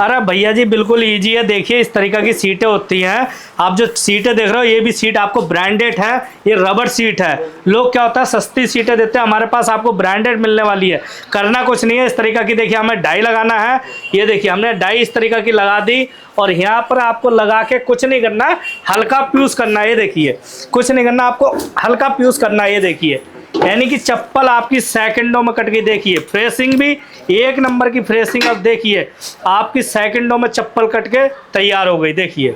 अरे भैया जी बिल्कुल इजी है। देखिए इस तरीके की सीटें होती हैं। आप जो सीटें देख रहे हो ये भी सीट आपको ब्रांडेड है, ये रबर सीट है। लोग क्या होता है सस्ती सीटें देते हैं, हमारे पास आपको ब्रांडेड मिलने वाली है। करना कुछ नहीं है, इस तरीके की देखिए हमें डाई लगाना है। ये देखिए हमने डाई इस तरीके की लगा दी और यहाँ पर आपको लगा के कुछ नहीं करना, हल्का प्यूस करना है। ये देखिए कुछ नहीं करना, आपको हल्का प्यूस करना है। ये देखिए यानी कि चप्पल आपकी सेकंडों में कट गई। देखिए फ्रेशिंग भी एक नंबर की फ्रेशिंग। अब देखिए आपकी सेकंडों में चप्पल कट के तैयार हो गई। देखिए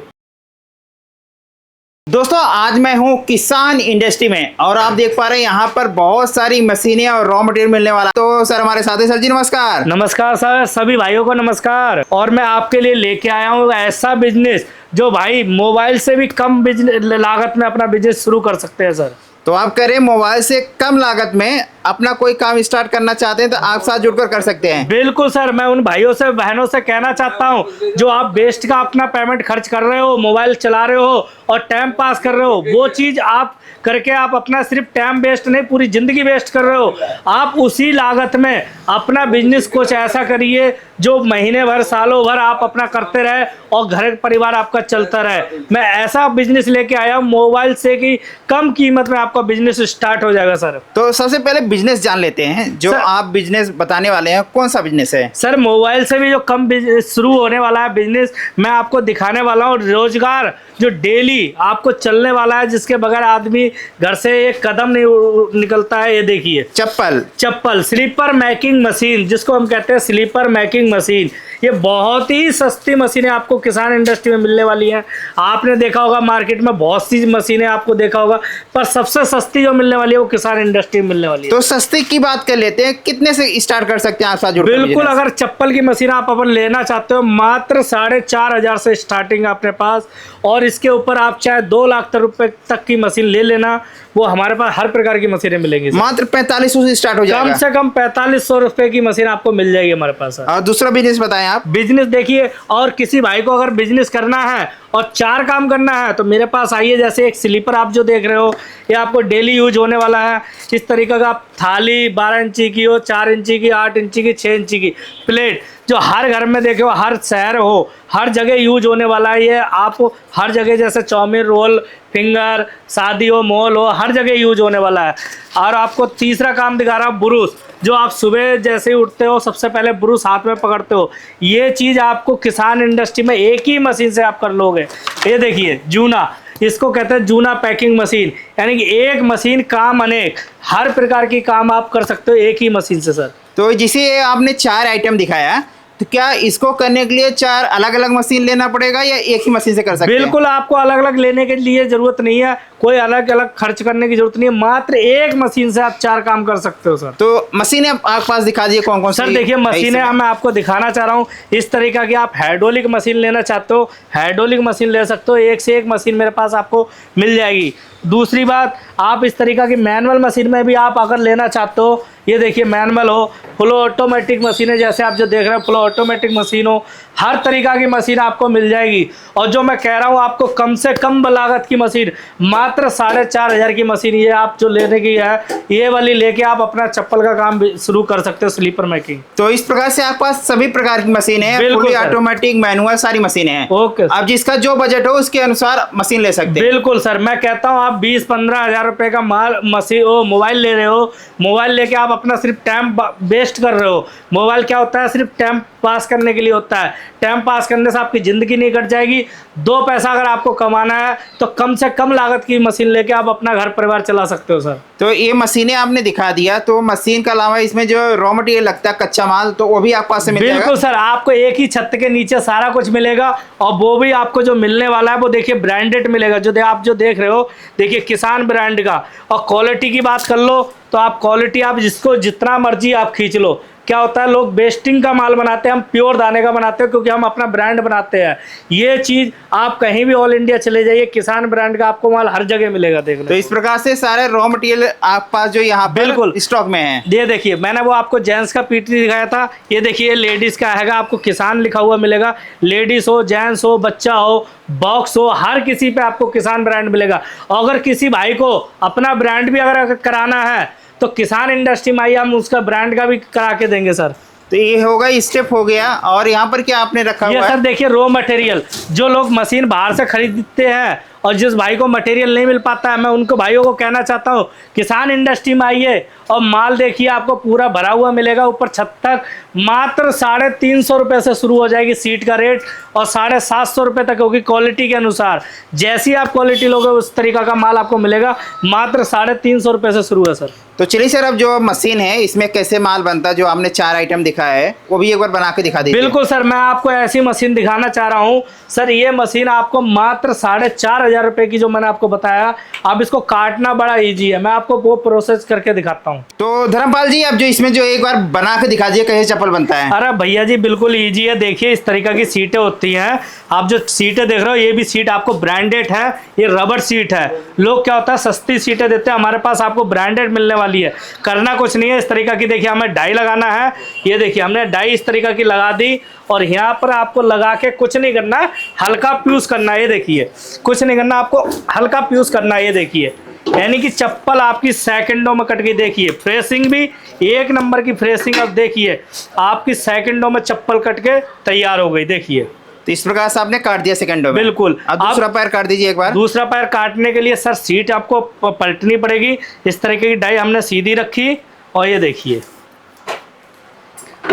दोस्तों आज मैं हूं किसान इंडस्ट्री में और आप देख पा रहे हैं यहाँ पर बहुत सारी मशीनें और रॉ मटेरियल मिलने वाला है। तो सर हमारे साथ है। सर जी नमस्कार। नमस्कार सर, सभी भाइयों को नमस्कार। और मैं आपके लिए लेके आया हूँ ऐसा बिजनेस जो भाई मोबाइल से भी कम बिजनेस लागत में अपना बिजनेस शुरू कर सकते हैं सर। तो आप कह रहे हैं मोबाइल से कम लागत में अपना कोई काम स्टार्ट करना चाहते हैं तो आप साथ जुड़कर कर सकते हैं। बिल्कुल सर, मैं उन भाइयों से बहनों से कहना चाहता हूं जो आप वेस्ट का अपना पेमेंट खर्च कर रहे हो, मोबाइल चला रहे हो और टाइम पास कर रहे हो, वो चीज आप करके आप अपना सिर्फ टाइम वेस्ट नहीं पूरी जिंदगी वेस्ट कर रहे हो। आप उसी लागत में अपना बिजनेस कुछ ऐसा करिए जो महीने भर सालों भर आप अपना करते रहे और घर परिवार आपका चलता रहे। मैं ऐसा बिजनेस लेके आया हूं मोबाइल से कि कम कीमत में आपका बिजनेस स्टार्ट हो जाएगा सर। तो सबसे पहले बिजनेस जान लेते हैं जो आप बिजनेस बताने वाले हैं, कौन सा बिजनेस है? सर मोबाइल से भी जो कम शुरू होने वाला है बिजनेस मैं आपको दिखाने वाला हूँ। रोजगार जो डेली आपको चलने वाला है, जिसके बगैर आदमी घर से एक कदम नहीं निकलता है। ये देखिए चप्पल स्लीपर मेकिंग मशीन, जिसको हम कहते हैं स्लीपर मेकिंग मशीन। ये बहुत ही सस्ती मशीनें आपको किसान इंडस्ट्री में मिलने वाली हैं। आपने देखा होगा मार्केट में बहुत सी मशीनें आपको देखा होगा, पर सबसे सस्ती जो मिलने वाली है वो किसान इंडस्ट्री में मिलने वाली है। तो सस्ती की बात कर लेते हैं, कितने से स्टार्ट कर सकते हैं आप साथ जुड़कर? बिल्कुल, अगर चप्पल की मशीन आप अपन लेना चाहते हो मात्र 4,500 से स्टार्टिंग है अपने पास। और इसके ऊपर आप चाहे 2 लाख रुपए तक की मशीन ले लेना, वो हमारे पास हर प्रकार की मशीनें मिलेंगी। मात्र 4500 से स्टार्ट हो जाएगा। कम से कम 4500 रुपए की मशीन आपको मिल जाएगी हमारे पास। और दूसरा बिजनेस बताएं आप। बिजनेस देखिए, और किसी भाई को अगर बिजनेस करना है और 4 काम करना है तो मेरे पास आइए। जैसे एक स्लीपर आप जो देख रहे हो ये आपको डेली यूज होने वाला है। इस तरीके का आप थाली 12 इंची की हो, 4 इंची की, 8 इंची की, 6 इंची की प्लेट, जो हर घर में देखे हो, हर शहर हो, हर जगह यूज होने वाला है। ये आप हर जगह जैसे चाउमीन रोल, फिंगर, शादी हो, मॉल हो, हर जगह यूज होने वाला है। और आपको तीसरा काम दिखा रहा हूँ, ब्रूस, जो आप सुबह जैसे ही उठते हो सबसे पहले ब्रूस हाथ में पकड़ते हो। ये चीज़ आपको किसान इंडस्ट्री में एक ही मशीन से आप कर लोगे। ये देखिए जूना, इसको कहते हैं जूना पैकिंग मशीन, यानी कि एक मशीन काम अनेक, हर प्रकार की काम आप कर सकते हो एक ही मशीन से सर। तो जिसे आपने 4 आइटम दिखाया, तो क्या इसको करने के लिए 4 अलग अलग मशीन लेना पड़ेगा या एक ही मशीन से कर सकते हैं? बिल्कुल, आपको अलग अलग लेने के लिए जरूरत नहीं है, कोई अलग अलग खर्च करने की जरूरत नहीं है। मात्र एक मशीन से आप 4 काम कर सकते हो सर। तो मशीनें आपके पास दिखा दीजिए कौन कौन सी। सर देखिए मशीनें मैं आपको दिखाना चाह रहा हूँ इस तरीका की। आप हाइड्रोलिक मशीन लेना चाहते हो, हाइड्रोलिक मशीन ले सकते हो, एक से एक मशीन मेरे पास आपको मिल जाएगी। दूसरी बात, आप इस तरीका की मैनुअल मशीन में भी आप अगर लेना चाहते हो, ये देखिए मैनुअल हो, फुल ऑटोमेटिक मशीन है, जैसे आप जो देख रहे हैं फुल ऑटोमेटिक मशीन हो, हर तरीका की मशीन आपको मिल जाएगी। और जो मैं कह रहा हूँ आपको कम से कम लागत की मशीन, मात्र 4,500 की मशीन, ये आप जो लेने की है ये वाली लेके आप अपना चप्पल का काम शुरू कर सकते हो, स्लीपर मेकिंग। तो इस प्रकार से आपके पास सभी प्रकार की मशीन है, फुली ऑटोमेटिक, मैनुअल, सारी मशीनें हैं। ओके, अब जिसका जो बजट हो उसके अनुसार मशीन ले सकते हैं। बिल्कुल सर, मैं कहता हूँ आप 20-15 हज़ार रुपए का मशीन मोबाइल ले रहे हो, मोबाइल लेके आप अपना सिर्फ टाइम वेस्ट कर रहे हो। मोबाइल क्या होता है, सिर्फ टाइम पास करने के लिए होता है। टाइम पास करने से आपकी ज़िंदगी नहीं कट जाएगी। 2 पैसा अगर आपको कमाना है तो कम से कम लागत की मशीन लेके आप अपना घर परिवार चला सकते हो सर। तो ये मशीनें आपने दिखा दिया, तो मशीन के अलावा इसमें जो रॉ मटेरियल लगता है कच्चा माल, तो वो भी आपके पास से मिल जाएगा? बिल्कुल सर, आपको एक ही छत के नीचे सारा कुछ मिलेगा। और वो भी आपको जो मिलने वाला है वो देखिए ब्रांडेड मिलेगा। आप जो देख रहे हो देखिए किसान ब्रांड का। और क्वालिटी की बात कर लो तो आप क्वालिटी आप जिसको जितना मर्जी आप खींच लो। क्या होता है, लोग वेस्टिंग का माल बनाते हैं, हम प्योर दाने का बनाते हैं क्योंकि हम अपना ब्रांड बनाते हैं। ये चीज़ आप कहीं भी ऑल इंडिया चले जाइए, किसान ब्रांड का आपको माल हर जगह मिलेगा। देखना तो इस प्रकार से सारे रॉ मटेरियल आप पास जो यहाँ बिल्कुल स्टॉक में है। ये देखिए मैंने वो आपको जेंट्स का पीटी दिखाया था, ये देखिए लेडीज का है, आपको किसान लिखा हुआ मिलेगा। लेडीज हो, जेंट्स हो, बच्चा हो, बॉक्स हो, हर किसी पे आपको किसान ब्रांड मिलेगा। अगर किसी भाई को अपना ब्रांड भी अगर कराना है तो किसान इंडस्ट्री में आइए, हम उसका ब्रांड का भी करा के देंगे सर। तो ये होगा स्टेप हो गया। और यहाँ पर क्या आपने रखा ये हुआ सर है? देखिए रॉ मटेरियल, जो लोग मशीन बाहर से खरीदते हैं और जिस भाई को मटेरियल नहीं मिल पाता है, मैं उनको भाइयों को कहना चाहता हूँ किसान इंडस्ट्री में आइए और माल देखिए आपको पूरा भरा हुआ मिलेगा ऊपर छत तक। मात्र 350 रुपये से शुरू हो जाएगी सीट का रेट और 750 रुपये तक होगी क्वालिटी के अनुसार। जैसी आप क्वालिटी लोगे उस तरीका का माल आपको मिलेगा। मात्र 350 रुपये से शुरू है सर। तो चलिए सर, अब जो मशीन है इसमें कैसे माल बनता है, जो आपने 4 आइटम दिखाया है वो भी एक बार बना के दिखा दीजिए। बिल्कुल सर, मैं आपको ऐसी मशीन दिखाना चाह रहा हूँ सर। ये मशीन आपको मात्र 4500 रुपये की जो मैंने आपको बताया, अब इसको काटना बड़ा इजी है, मैं आपको वो प्रोसेस करके दिखाता हूँ। तो धर्मपाल जी, अब जो इसमें जो एक बार बना के दिखा दीजिए कैसे चप्पल बनता है। अरे भैया जी बिल्कुल इजी है। देखिए इस तरीका की सीटें होती हैं। आप जो सीटें देख रहे हो ये भी सीट आपको ब्रांडेड है, ये रबर सीट है। लोग क्या होता है सस्ती सीटें देते हैं, हमारे पास आपको ब्रांडेड मिलने वाली है। करना कुछ नहीं है, इस तरीका की देखिए हमें डाई लगाना है। ये देखिए हमने डाई इस तरीका की लगा दी और यहाँ पर आपको लगा के कुछ नहीं करना, हल्का प्यूस करना है। ये देखिए कुछ नहीं करना, आपको हल्का प्यूस करना है। ये देखिए यानी कि चप्पल आपकी सेकंडों में कट गई। देखिए फ्रेशिंग भी एक नंबर की फ्रेशिंग। अब देखिए आपकी सेकंडों में चप्पल कट के तैयार हो गई। देखिए तो इस प्रकार से आपने काट दिया सेकंडों में। बिल्कुल। अब दूसरा पैर काट दीजिए एक बार। दूसरा पैर काटने के लिए सर सीट आपको पलटनी पड़ेगी। इस तरीके की डाई हमने सीधी रखी और ये देखिए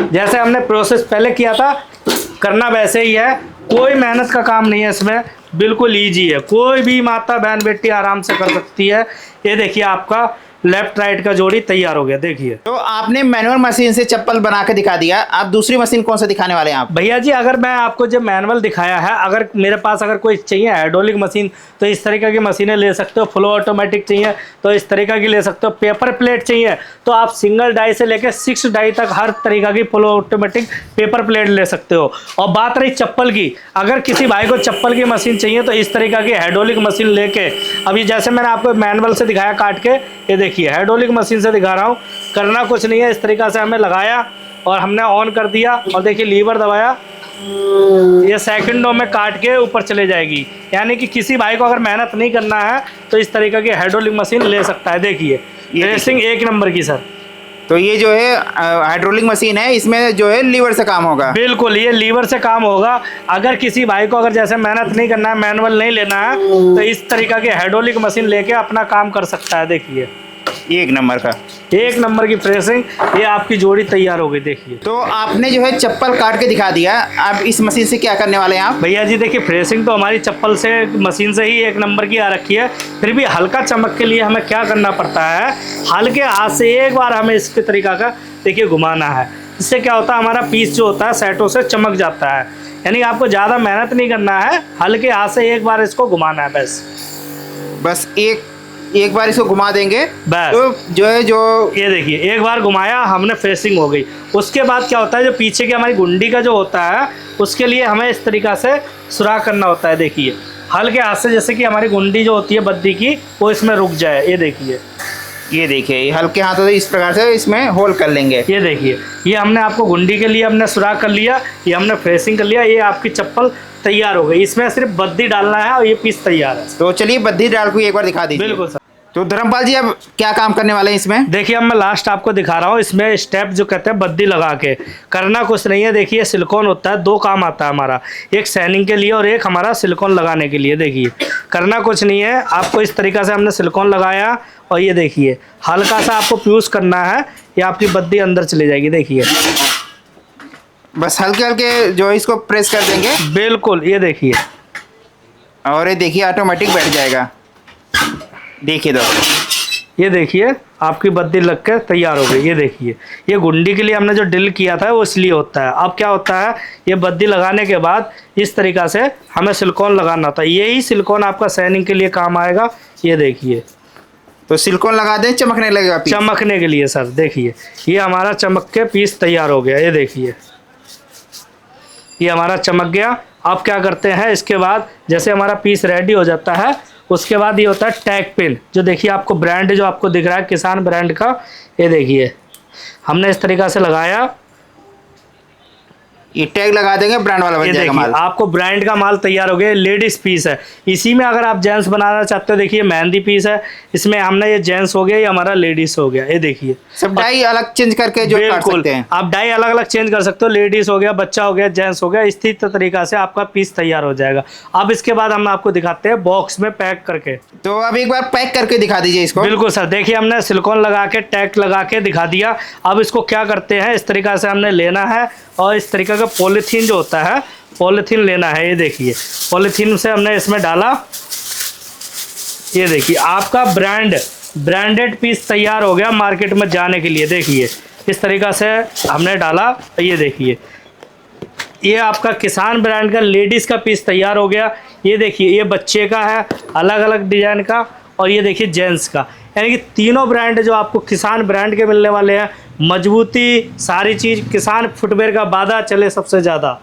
जैसे हमने प्रोसेस पहले किया था करना वैसे ही है। कोई मेहनत का काम नहीं है इसमें, बिल्कुल इजी है। कोई भी माता बहन बेटी आराम से कर सकती है। ये देखिए आपका लेफ्ट राइट का जोड़ी तैयार हो गया। देखिए तो आपने मैनुअल मशीन से चप्पल बना के दिखा दिया, आप दूसरी मशीन कौन सा दिखाने वाले हैं आप? भैया जी अगर मैं आपको जो मैनुअल दिखाया है, अगर मेरे पास अगर कोई चाहिए हाइड्रोलिक मशीन तो इस तरीके की मशीनें ले सकते हो। फुल ऑटोमेटिक चाहिए तो इस तरीका की ले सकते हो। पेपर प्लेट चाहिए तो आप सिंगल डाई से लेकर 6 डाई तक हर तरीका की फुल ऑटोमेटिक पेपर प्लेट ले सकते हो। और बात रही चप्पल की, अगर किसी भाई को चप्पल की मशीन चाहिए तो इस तरीका की हाइड्रोलिक मशीन लेके, अभी जैसे मैंने आपको मैनुअल से दिखाया काट के, ये देखिए हाइड्रोलिक मशीन से दिखा रहा हूँ। करना कुछ नहीं है, इस तरीका से हमें लगाया और हमने ऑन कर दिया और देखिए लीवर दबाया, ये सेकंडों में काट के ऊपर चले जाएगी। यानी कि किसी भाई को अगर मेहनत नहीं करना है तो इस तरीका की हाइड्रोलिक मशीन ले सकता है। देखिए रेसिंग एक नंबर की सर। तो ये जो है हाइड्रोलिक मशीन है, इसमें जो है लीवर से काम होगा। बिल्कुल ये लीवर से काम होगा। अगर किसी भाई को अगर जैसे मेहनत नहीं करना है, मैनुअल नहीं लेना है, तो इस तरीका की हाइड्रोलिक मशीन लेके अपना काम कर सकता है। देखिए एक नंबर का, एक नंबर की फ्रेशिंग, ये आपकी जोड़ी तैयार हो गई। देखिए तो आपने जो है चप्पल काट के दिखा दिया, अब इस मशीन से क्या करने वाले हैं आप? भैया जी देखिए फ्रेशिंग तो हमारी चप्पल से मशीन से ही एक नंबर की आ रखी है। फिर भी हल्का चमक के लिए हमें क्या करना पड़ता है, हल्के हाथ से एक बार हमें इसके तरीका का देखिए घुमाना है। इससे क्या होता है हमारा पीस जो होता है सेटों से चमक जाता है। यानी आपको ज़्यादा मेहनत नहीं करना है, हल्के हाथ से एक बार इसको घुमाना है बस एक बार इसको घुमा देंगे बस। तो जो है जो ये देखिए एक बार घुमाया हमने फ्रेशिंग हो गई। उसके बाद क्या होता है जो पीछे की हमारी गुंडी का जो होता है उसके लिए हमें इस तरीका से सुराख करना होता है। देखिए हल्के हाथ से, जैसे कि हमारी गुंडी जो होती है बद्दी की वो इसमें रुक जाए। ये देखिए ये हल्के हाथों से इस प्रकार से इसमें होल कर लेंगे। ये देखिए ये हमने आपको गुंडी के लिए हमने सुराख कर लिया, ये हमने फ्रेशिंग कर लिया, ये आपकी चप्पल तैयार हो गई। इसमें सिर्फ बद्दी डालना है और ये पीस तैयार है। तो चलिए बद्दी डाल को एक बार दिखा दीजिए। बिल्कुल सर। तो धर्मपाल जी अब क्या काम करने वाले हैं इसमें? देखिए अब मैं लास्ट आपको दिखा रहा हूँ। इसमें स्टेप जो कहते हैं बद्दी लगा के, करना कुछ नहीं है। देखिए सिलिकॉन होता है, 2 काम आता है हमारा, एक शाइनिंग के लिए और एक हमारा सिलिकॉन लगाने के लिए। देखिए करना कुछ नहीं है, आपको इस तरीक़ा से हमने सिलिकॉन लगाया और ये देखिए हल्का सा आपको प्यूस करना है, ये आपकी बद्दी अंदर चली जाएगी। देखिए बस हल्के हल्के जो है इसको प्रेस कर देंगे। बिल्कुल ये देखिए, और ये देखिए ऑटोमेटिक बैठ जाएगा। देखिए दोस्तों, ये देखिए आपकी बद्दी लग के तैयार हो गई। ये देखिए ये गुंडी के लिए हमने जो ड्रिल किया था वो इसलिए होता है। अब क्या होता है ये बद्दी लगाने के बाद इस तरीक़ा से हमें सिलिकॉन लगाना होता है। यही सिलिकॉन आपका शाइनिंग के लिए काम आएगा। ये देखिए तो सिलिकॉन लगा दें, चमकने लगेगा पीस। चमकने के लिए सर। देखिए ये हमारा चमक के पीस तैयार हो गया। ये देखिए ये हमारा चमक गया। अब क्या करते हैं इसके बाद, जैसे हमारा पीस रेडी हो जाता है उसके बाद ये होता है टैग पिन, जो देखिए आपको ब्रांड जो आपको दिख रहा है किसान ब्रांड का। ये देखिए हमने इस तरीक़ा से लगाया, ये टैग लगा देंगे, ब्रांड वाला बन ये जाएगा देखिए माल। आपको ब्रांड का माल तैयार हो गया। लेडीज पीस है, इसी में अगर आप जेंट्स बनाना चाहते हो, देखिए मेहंदी पीस है, इसमें हमने ये जेंट्स हो गया, ये हमारा लेडीज हो गया। ये देखिए सब डाई अलग चेंज करके जो कर बिल्कुल सकते हैं। आप डाई अलग अलग चेंज कर सकते हो, लेडीज हो गया, बच्चा हो गया, जेंट्स हो गया, इस तरीका से आपका पीस तैयार हो जाएगा। अब इसके बाद हम आपको दिखाते हैं बॉक्स में पैक करके। तो अब एक बार पैक करके दिखा दीजिए इसको। बिल्कुल सर, देखिए हमने सिलिकॉन लगा के टैग लगा के दिखा दिया। अब इसको क्या करते हैं, इस तरीका से हमने लेना है और इस तरीका का पॉलीथीन जो होता है, पॉलीथीन लेना है। ये देखिए पॉलीथीन से हमने इसमें डाला। ये देखिए आपका ब्रांडेड पीस तैयार हो गया मार्केट में जाने के लिए। देखिए इस तरीका से हमने डाला। ये देखिए ये आपका किसान ब्रांड का लेडीज़ का पीस तैयार हो गया। ये देखिए ये बच्चे का है अलग अलग डिजाइन का, और ये देखिए जेंट्स का। यानी कि तीनों ब्रांड जो आपको किसान ब्रांड के मिलने वाले हैं, मजबूती सारी चीज़ किसान फुटवेयर का वादा चले सबसे ज़्यादा।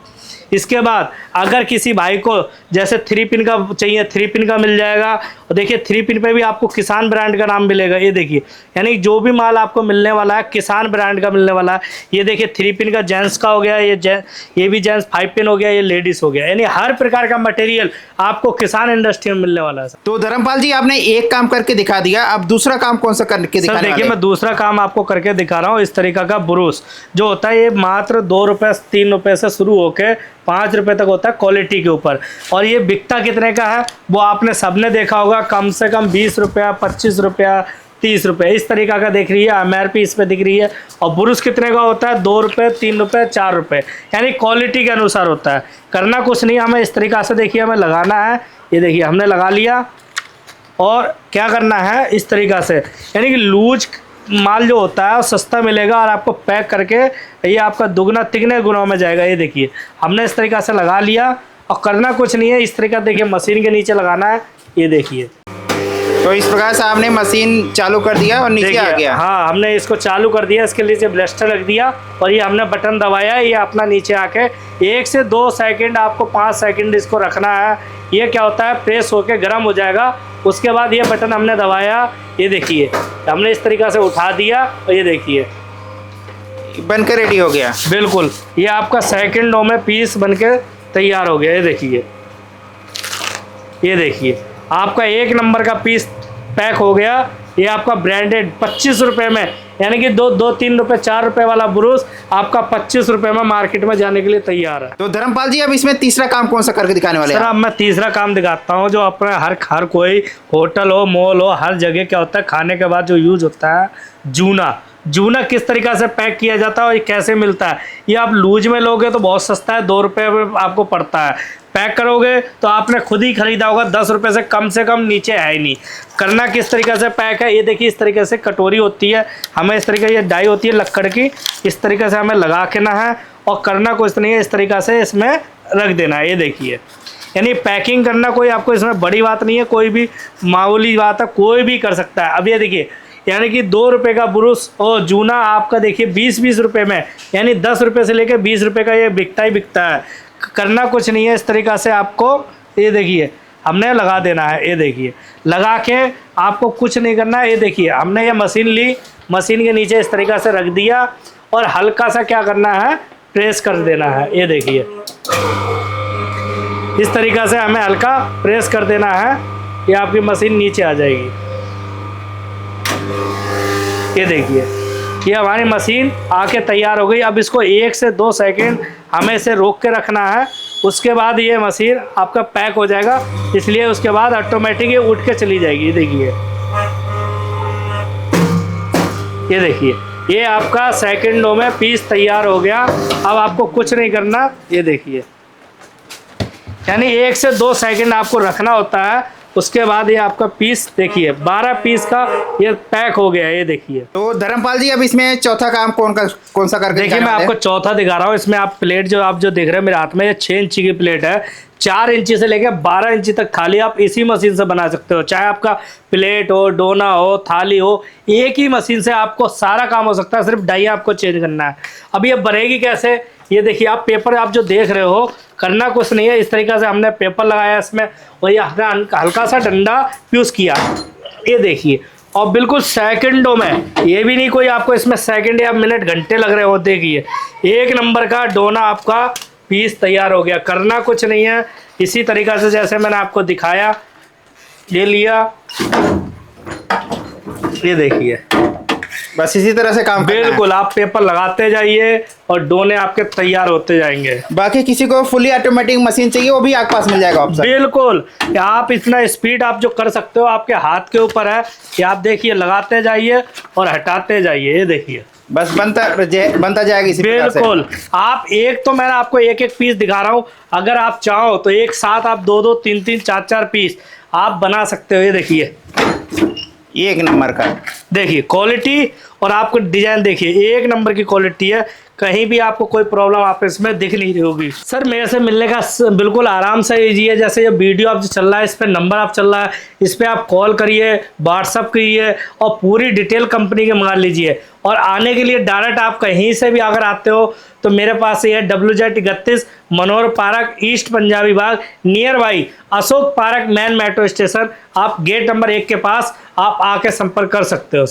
इसके बाद अगर किसी भाई को जैसे 3 पिन का चाहिए, 3 पिन का मिल जाएगा। और देखिए 3 पिन पे भी आपको किसान ब्रांड का नाम मिलेगा। ये देखिए यानी जो भी माल आपको मिलने वाला है किसान ब्रांड का मिलने वाला है। ये देखिए 3 पिन का जेंट्स का हो गया, ये भी जेंट्स 5 पिन हो गया, ये लेडीज हो गया। यानी हर प्रकार का मटेरियल आपको किसान इंडस्ट्री में मिलने वाला है। तो धर्मपाल जी आपने एक काम करके दिखा दिया, अब दूसरा काम कौन सा करके दिखाने वाले हैं? देखिए मैं दूसरा काम आपको करके दिखा रहा हूँ। इस तरीका का ब्रूस जो होता है, ये मात्र 2 रुपये 3 रुपये से शुरू होकर 5 रुपये तक होता है क्वालिटी के ऊपर। और ये बिकता कितने का है वो आपने सबने देखा होगा, कम से कम 20 रुपया, 25 रुपया, 30 रुपये, इस तरीका का दिख रही है। MRP इस पे दिख रही है। और ब्रूस कितने का होता है, 2 रुपये, 3 रुपये, 4 रुपये, यानी क्वालिटी के अनुसार होता है। करना कुछ नहीं, हमें इस तरीका से देखिए हमें लगाना है। ये देखिए हमने लगा लिया। और क्या करना है इस तरीका से, यानी कि लूज माल जो होता है वो सस्ता मिलेगा और आपको पैक करके ये आपका दुगना तिगने गुणों में जाएगा। ये देखिए हमने इस तरीका से लगा लिया। और करना कुछ नहीं है, इस तरीका देखिए मशीन के नीचे लगाना है। ये देखिए तो इस प्रकार से आपने मशीन चालू कर दिया और नीचे आ गया। हाँ हमने इसको चालू कर दिया, इसके नीचे ब्लास्टर रख दिया और ये हमने बटन दबाया, ये अपना नीचे आके 1 से 2 सेकंड, आपको 5 सेकंड इसको रखना है। ये क्या होता है, प्रेस होके गर्म हो जाएगा। उसके बाद ये बटन हमने दबाया। ये देखिए हमने इस तरीका से उठा दिया और ये देखिए बनकर रेडी हो गया। बिल्कुल ये आपका सेकंडों में पीस बनके तैयार हो गया। ये देखिए आपका 1 नंबर का पीस पैक हो गया। ये आपका ब्रांडेड 25 रुपये में, यानी कि 3 रुपये 4 रुपये वाला ब्रूस आपका 25 रुपये में मार्केट में जाने के लिए तैयार है। तो धर्मपाल जी अब इसमें तीसरा काम कौन सा करके दिखाने वाले हैं? सर अब मैं तीसरा काम दिखाता हूँ, जो अपने हर कोई होटल हो, मॉल हो, हर जगह क्या होता है, खाने के बाद जो यूज होता है जूना किस तरीका से पैक किया जाता है और ये कैसे मिलता है। ये आप लूज में लोगे तो बहुत सस्ता है, 2 रुपये में आपको पड़ता है। पैक करोगे तो आपने खुद ही खरीदा होगा, 10 रुपये से कम नीचे है ही नहीं। करना किस तरीके से पैक है, ये देखिए इस तरीके से कटोरी होती है, हमें इस तरीके, ये डाई होती है लक्कड़ की, इस तरीके से हमें लगा के ना है। और करना कुछ नहीं है, इस तरीका से इसमें रख देना है। ये देखिए यानी पैकिंग करना कोई आपको इसमें बड़ी बात नहीं है, कोई भी मामूली बात है, कोई भी कर सकता है। अब ये देखिए यानी कि 2 रुपये का ब्रूस और जूना आपका देखिए 20 रुपये में, यानी 10 रुपये से लेकर 20 रुपये का ये बिकता ही बिकता है। करना कुछ नहीं है, इस तरीका से आपको ये देखिए हमने लगा देना है। ये देखिए लगा के आपको कुछ नहीं करना है। ये देखिए हमने ये मशीन ली, मशीन के नीचे इस तरीका से रख दिया और हल्का सा क्या करना है, प्रेस कर देना है। ये देखिए इस तरीका से हमें हल्का प्रेस कर देना है, ये आपकी मशीन नीचे आ जाएगी। ये देखिए ये हमारी मशीन आके तैयार हो गई। अब इसको 1 से 2 सेकंड हमें इसे रोक के रखना है, उसके बाद ये मशीन आपका पैक हो जाएगा। इसलिए उसके बाद ऑटोमेटिक ये उठ के चली जाएगी। ये देखिए ये आपका सेकंडों में पीस तैयार हो गया। अब आपको कुछ नहीं करना। ये देखिए यानी 1 से 2 सेकंड आपको रखना होता है, उसके बाद ये आपका पीस देखिए 12 पीस का ये पैक हो गया। ये देखिए तो धर्मपाल जी अब इसमें चौथा काम कौन सा करके देखिए मैं आपको चौथा दिखा रहा हूँ। इसमें आप प्लेट जो देख रहे हैं मेरे हाथ में, ये 6 इंची की प्लेट है। 4 इंची से लेकर 12 इंची तक थाली आप इसी मशीन से बना सकते हो। चाहे आपका प्लेट हो, डोना हो, थाली हो, एक ही मशीन से आपको सारा काम हो सकता है, सिर्फ डाई आपको चेंज करना है। अब ये बनेगी कैसे, ये देखिए आप पेपर आप जो देख रहे हो, करना कुछ नहीं है, इस तरीके से हमने पेपर लगाया इसमें और ये हल्का सा डंडा यूज़ किया। ये देखिए और बिल्कुल सेकंडों में, ये भी नहीं कोई आपको इसमें सेकंड या मिनट घंटे लग रहे हो। देखिए एक नंबर का डोना आपका पीस तैयार हो गया। करना कुछ नहीं है, इसी तरीक़ा से जैसे मैंने आपको दिखाया, ये लिया, ये देखिए, बस इसी तरह से काम करना है। बिल्कुल आप पेपर लगाते जाइए और डोने आपके तैयार होते जाएंगे। बाकी किसी को फुली ऑटोमेटिक मशीन चाहिए वो भी आपके पास मिल जाएगा ऑप्शन। बिल्कुल, आप इतना स्पीड आप जो कर सकते हो आपके हाथ के ऊपर है कि आप देखिए लगाते जाइए और हटाते जाइए। ये देखिए बस बनता जाएगा इसी प्रकार से। बिल्कुल। आप एक तो मैंने आपको एक एक पीस दिखा रहा हूँ, अगर आप चाहो तो एक साथ आप दो दो तीन तीन चार चार पीस आप बना सकते हो। ये देखिए एक नंबर का, देखिए क्वालिटी और आपको डिजाइन देखिए, एक नंबर की क्वालिटी है। कहीं भी आपको कोई प्रॉब्लम आप इसमें दिख नहीं रही होगी। सर मेरे से मिलने का बिल्कुल आराम से ईजी है। जैसे ये वीडियो आप जो चल रहा है, इस पर नंबर आप चल रहा है, इस पर आप कॉल करिए, व्हाट्सअप करिए और पूरी डिटेल कंपनी के मंगा लीजिए। और आने के लिए डायरेक्ट आप कहीं से भी अगर आते हो तो मेरे पास ये है WZ31 Manohar park, east Punjabi Bagh, near by Ashok park main metro station. आप गेट नंबर 1 के पास आप आके संपर्क कर सकते हो।